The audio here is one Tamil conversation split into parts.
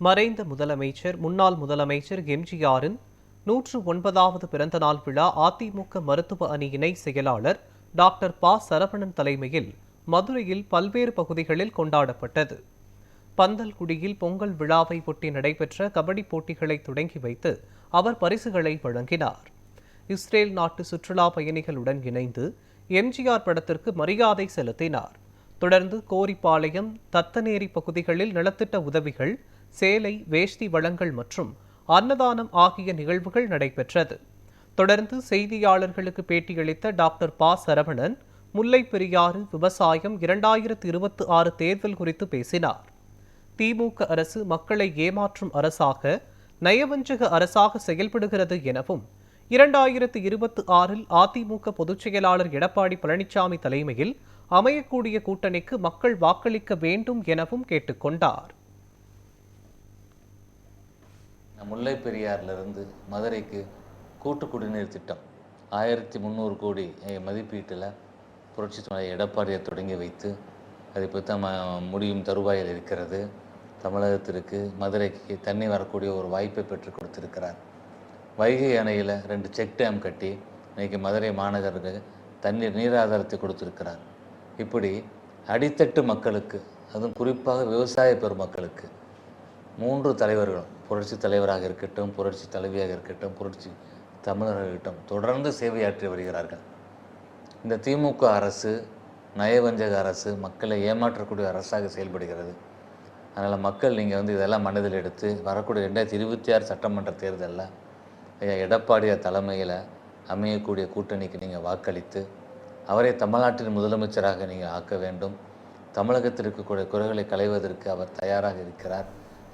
மறைந்த முன்னாள் முதலமைச்சர் எம்ஜிஆரின் 109வது பிறந்தநாள் விழா அதிமுக மருத்துவ அணி இணை செயலாளர் டாக்டர் ப. சரவணன் தலைமையில் மதுரையில் பல்வேறு பகுதிகளில் கொண்டாடப்பட்டது. பந்தல்குடியில் பொங்கல் விழாவை ஒட்டி நடைபெற்ற கபடி போட்டிகளை தொடங்கி வைத்து அவர் பரிசுகளை வழங்கினார். இஸ்ரேல் நாட்டு சுற்றுலா பயணிகளுடன் இணைந்து எம்ஜிஆர் படத்திற்கு மரியாதை செலுத்தினார். தொடர்ந்து கோரிப்பாளையம், தத்தநேரி பகுதிகளில் நலத்திட்ட உதவிகள், சேலை, வேஷ்டி வழங்கல் மற்றும் அன்னதானம் ஆகிய நிகழ்வுகள் நடைபெற்றது. தொடர்ந்து செய்தியாளர்களுக்கு பேட்டியளித்த டாக்டர் ப. சரவணன், முல்லை பெரியாறு விவசாயம் 2026 தேர்தல் குறித்து பேசினார். திமுக அரசு மக்களை ஏமாற்றும் அரசாக, நயவஞ்சக அரசாக செயல்படுகிறது எனவும் 2026 அதிமுக பொதுச் செயலாளர் எடப்பாடி பழனிசாமி தலைமையில் அமையக்கூடிய கூட்டணிக்கு மக்கள் வாக்களிக்க வேண்டும் எனவும் கேட்டுக்கொண்டார். முல்லை பெரியாறிலிருந்து மதுரைக்கு கூட்டு குடிநீர் திட்டம் 1300 கோடி மதிப்பீட்டில் புரட்சி தலைவர் எடப்பாடியை தொடங்கி வைத்து அதை பற்றி முடியும் தருவாயில் இருக்கிறது. தமிழகத்திற்கு மதுரைக்கு தண்ணி வரக்கூடிய ஒரு வாய்ப்பை பெற்றுக் கொடுத்திருக்கிறார். வைகை அணையில் 2 செக் டேம் கட்டி இன்றைக்கி மதுரை மாநகருக்கு நீராதாரத்தை கொடுத்திருக்கிறார். இப்படி அடித்தட்டு மக்களுக்கு, அதுவும் குறிப்பாக விவசாய பெருமக்களுக்கு 3 தலைவர்களும், புரட்சி தலைவராக இருக்கட்டும், புரட்சி தலைவியாக இருக்கட்டும், புரட்சி தமிழராக இருக்கட்டும், தொடர்ந்து சேவையாற்றி வருகிறார்கள். இந்த திமுக அரசு நயவஞ்சக அரசு, மக்களை ஏமாற்றக்கூடிய அரசாக செயல்படுகிறது. அதனால் மக்கள் நீங்கள் இதெல்லாம் மனதில் எடுத்து வரக்கூடிய 2026 சட்டமன்ற தேர்தலில் எடப்பாடியார் தலைமையில் அமையக்கூடிய கூட்டணிக்கு நீங்கள் வாக்களித்து அவரை தமிழ்நாட்டின் முதலமைச்சராக நீங்கள் ஆக்க வேண்டும். தமிழகத்தில் இருக்கக்கூடிய குறைகளை களைவதற்கு அவர் தயாராக இருக்கிறார்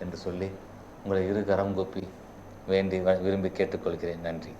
என்று சொல்லி உங்களை 2 கரம் கூப்பி விரும்பி கேட்டுக்கொள்கிறேன். நன்றி.